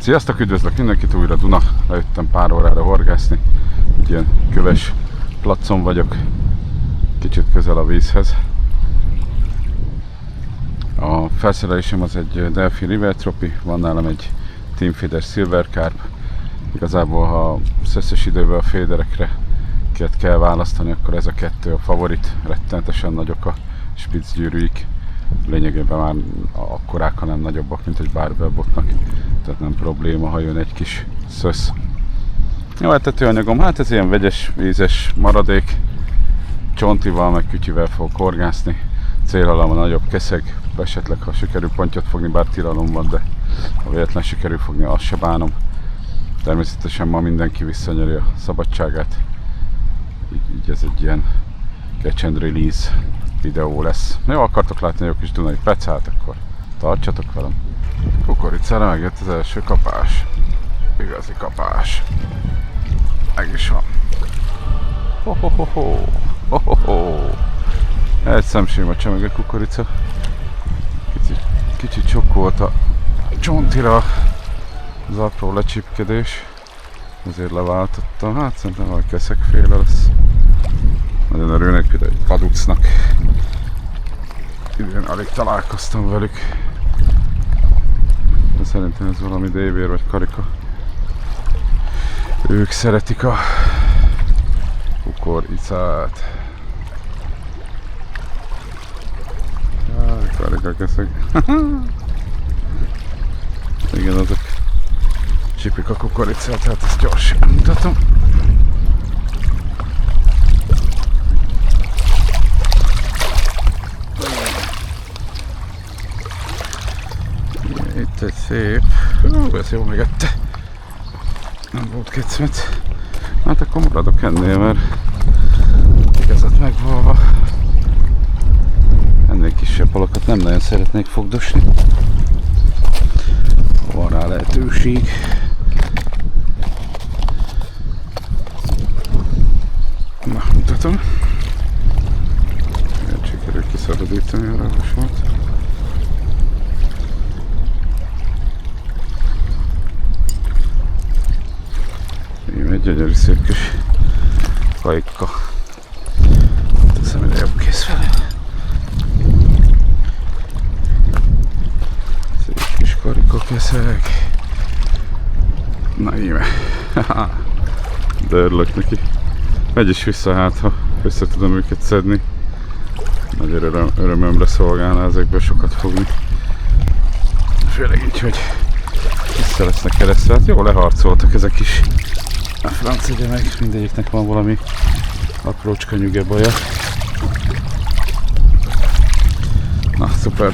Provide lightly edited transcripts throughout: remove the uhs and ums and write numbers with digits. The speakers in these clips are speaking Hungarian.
Sziasztok, üdvözlök mindenkit újra Duna. Lejöttem pár órára horgászni. Egy ilyen köves placon vagyok, kicsit közel a vízhez. A felszerelésem az egy Delfin River Trophy, van nálam egy Team Feeder Silver Carp. Igazából, ha összes időben a féderekre kell választani, akkor ez a kettő a favorit. Rettenetesen nagyok a spitz gyűrűik. Lényegében már akkorák, ha nem nagyobbak, mint egy barbell botnak. Tehát nem probléma, ha jön egy kis szösz. Jó, hát tetőanyagom, hát ez ilyen vegyes, vízes maradék. Csontival, meg kütyüvel fogok horgászni. Célhalom a nagyobb keszeg. Esetleg, ha sikerül pontyot fogni, bár tilalom van, de ha véletlen sikerül fogni, azt se bánom. Természetesen ma mindenki visszanyeri a szabadságát. Így ez egy ilyen catch and release videó lesz. Jó, akartok látni jó kis dunai pecát, akkor tartsatok velem. Kukoricára megjött az első kapás. Igazi kapás. Meg is van. Ho-ho-ho-ho. Ho-ho-ho. Egy szemsima csemege kukorica. Kicsit sok volt a csontira az apró lecsipkedés. Ezért leváltottam. Hát szerintem valami keszegféle lesz. Nagyon örülnek például egy paducnak. Idén alig találkoztam velük. De szerintem ez valami dévér vagy karika. Ők szeretik a kukoricát. Karika keszeg. Igen, azok csipik a kukoricát, hát ezt gyorsan mutatom. Itt egy szép... ez jó megette. Nem volt kecmet. Hát akkor maradok ennél, mert igazat megvalva. Ennél kisebb halakat nem nagyon szeretnék fogdosni. Van rá lehetőség. Na, mutatom. Sikerül kiszabadítani a rákosomat. Íme egy gyönyörű szép kis kajka. Teszem ide jobb kész vele. Szép kis karikakeszeg. Na íme. De örülök neki. Megy is vissza, hát ha össze tudom őket szedni. Nagy örömömre szolgálna ezekből sokat fogni. Főleg így, hogy vissza lesznek keresztül. Hát jó leharcoltak ezek is. A franc ugye meg, mindegyiknek van valami aprócska nyüge baja. Na, szuper!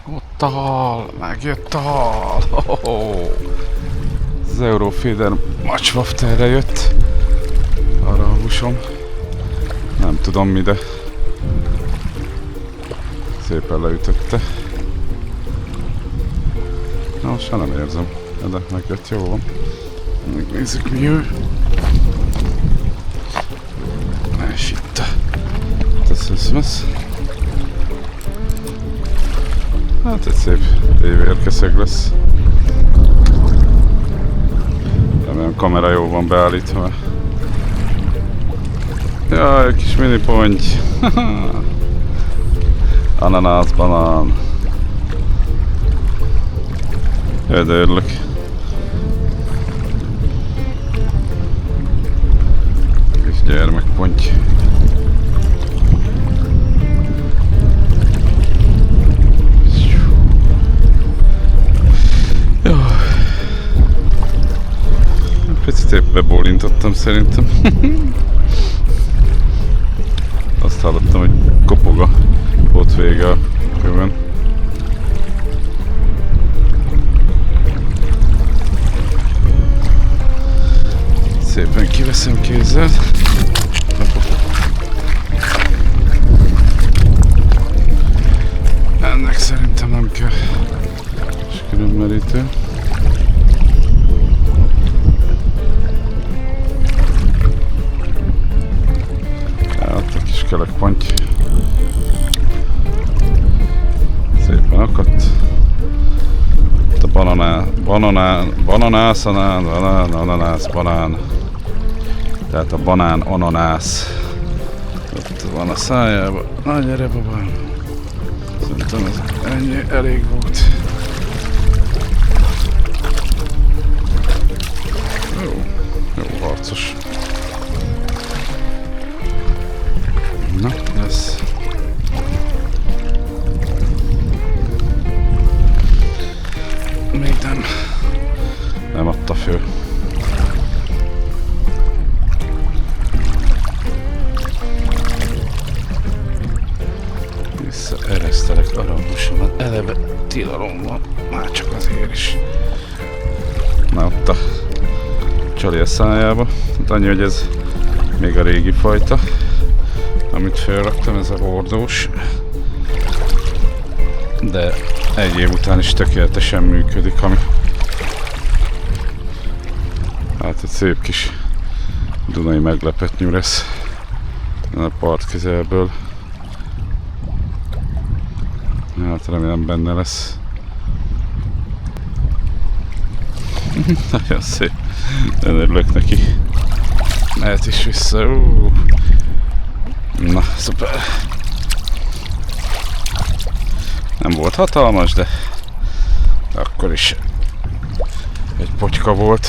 Ott a hal! Megjött a hal! Az Eurofeeder Matchwafterre jött. Arra a húsom. Nem tudom mi, de szépen leütötte. Na, most már nem érzem. De megjött, jó van. Megnézzük mi ő. És itt a szöszmesz. Hát egy szép dévérkeszeg lesz. Remélem kamera jó van beállítva. Jaj, kis mini ponty. Ananász, banán. Jaj, de örülök. Kis gyermekponty. Picit épp bebólintottam szerintem. Azt hallottam, hogy kopog a pótvége a kövön. Szépen kiveszem kézzel. kettő. Hát egy kis kerekponty. Szépen akadt. Itt a banán. Tehát a banán ananász. Ott van a szájában. Na gyere babám. Szerintem ez ennyi elég volt. Jó harcos. Na, ez. Még nem adta föl. Visszaeresztelek aranyosomat, eleve tilalom van, már csak azért is. Na ott a csali a szájába, hát annyi, hogy ez még a régi fajta, amit felraktam, ez a hordós. De egy év után is tökéletesen működik, ami hát egy szép kis dunai meglepetnyű lesz a part közelből. Hát remélem benne lesz. Nagyon szép. Örülök neki. Mehet is vissza. Na, szuper. Nem volt hatalmas, de akkor is egy potyka volt.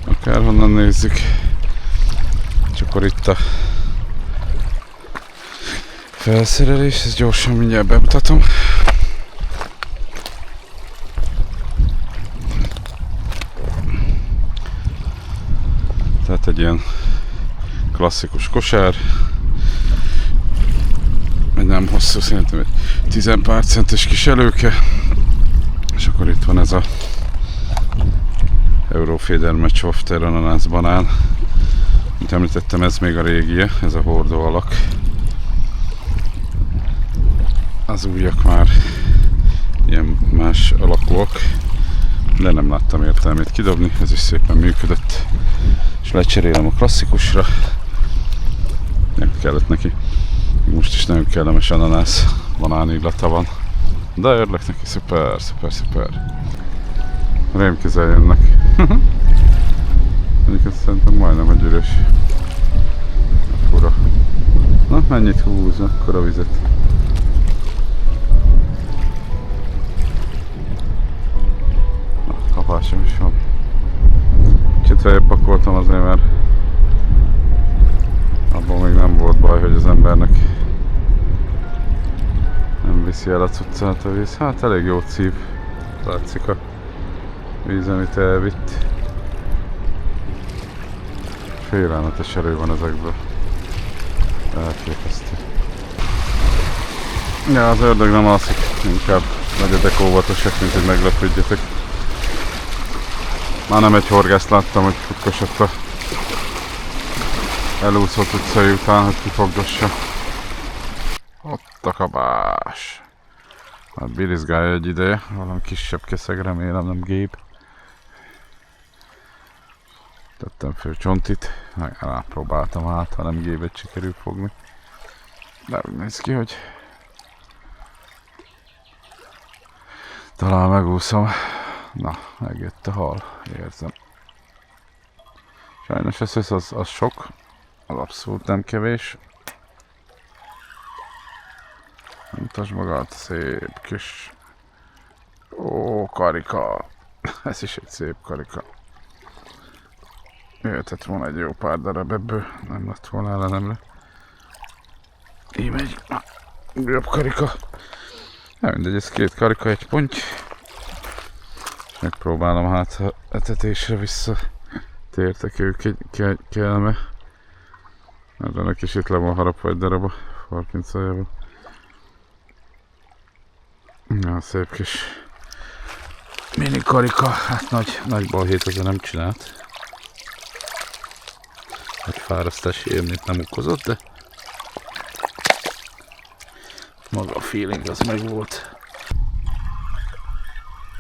Akárhonnan nézzük. És akkor itt a felszerelés, ezt gyorsan mindjárt bemutatom. Tehát egy ilyen klasszikus kosár. Egy nem hosszú, szerintem egy 10 pár centis kis előke. És akkor itt van ez a Eurofeder Matchhofter ananász banán. Mint említettem, ez még a régie, ez a hordó alak. Az újak már ilyen más alakúak, de nem láttam értelmét kidobni, ez is szépen működött. És lecserélem a klasszikusra. Nem kellett neki. Most is nagyon kellemes ananász, banán illata van. De örülök neki, szuper. Rémközel jönnek. Mondjuk szerintem majdnem egy üres. Fura. Na, mennyit húz akkor a vizet? Na, kapásom is van. Kicsit feljebb pakoltam azért, mert abban még nem volt baj, hogy az embernek nem viszi el a cuccát a víz. Hát elég jót szív. Látszik a víz, amit elvitt. Félelmetes erő van ezekből. Elképesztő. Ja, az ördög nem alszik. Inkább legyetek óvatosak, mint hogy meglepődjetek. Már nem egy horgászt láttam, hogy futkosott a elúszott utcai után, hogy kifogdossa. Ott a kabás. Hát birizgálja egy ideje, valami kisebb keszeg, remélem nem gép. Tettem föl csontit, próbáltam át, ha nem gépet sikerül fogni. De úgy néz ki, hogy talán megúszom. Na, megjött a hal, érzem. Sajnos ez az sok, az abszolút nem kevés. Mutasd magad, szép kis... Ó, karika! Ez is egy szép karika. Jöhetett volna egy jó pár darab ebből, nem lett volna ellenemre. Íme egy jobb karika. Nem mindegy, ez 2 karika, egy ponty. És megpróbálom, hát ha etetésre visszatértek ők egy kelme. Mert ennek is itt le van harapva egy darab a farkincajában. Na, szép kis mini karika, hát nagy balhét azért nem csinált. Egy fárasztási élményt nem okozott, de maga a feeling az meg volt.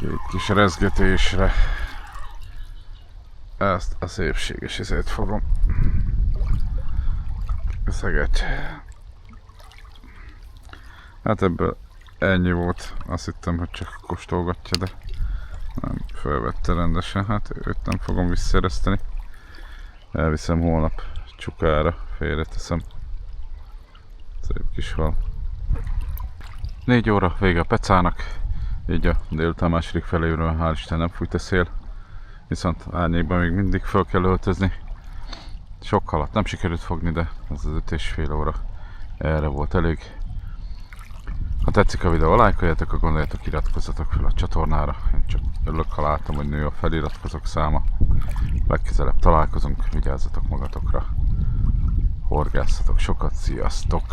Két kis rezgetésre. Ezt a szépséges izét fogom. Szeget. Hát ebből ennyi volt. Azt hittem, hogy csak kóstolgatja, de nem felvette rendesen. Hát őt nem fogom visszaereszteni. Elviszem holnap csukára, félreteszem. Szép kis hal. 4 óra vége a pecának. Így a délután második feléről hál' Isten nem fújt a szél. Viszont árnyékban még mindig fel kell öltözni. Sok halat nem sikerült fogni, de ez az 5,5 óra erre volt elég. Ha tetszik a videó, lájkoljátok, ha gondoljátok, iratkozzatok fel a csatornára. Én csak örülök, ha látom, hogy nő a feliratkozók száma. Legközelebb találkozunk, vigyázzatok magatokra. Horgászatok sokat, sziasztok!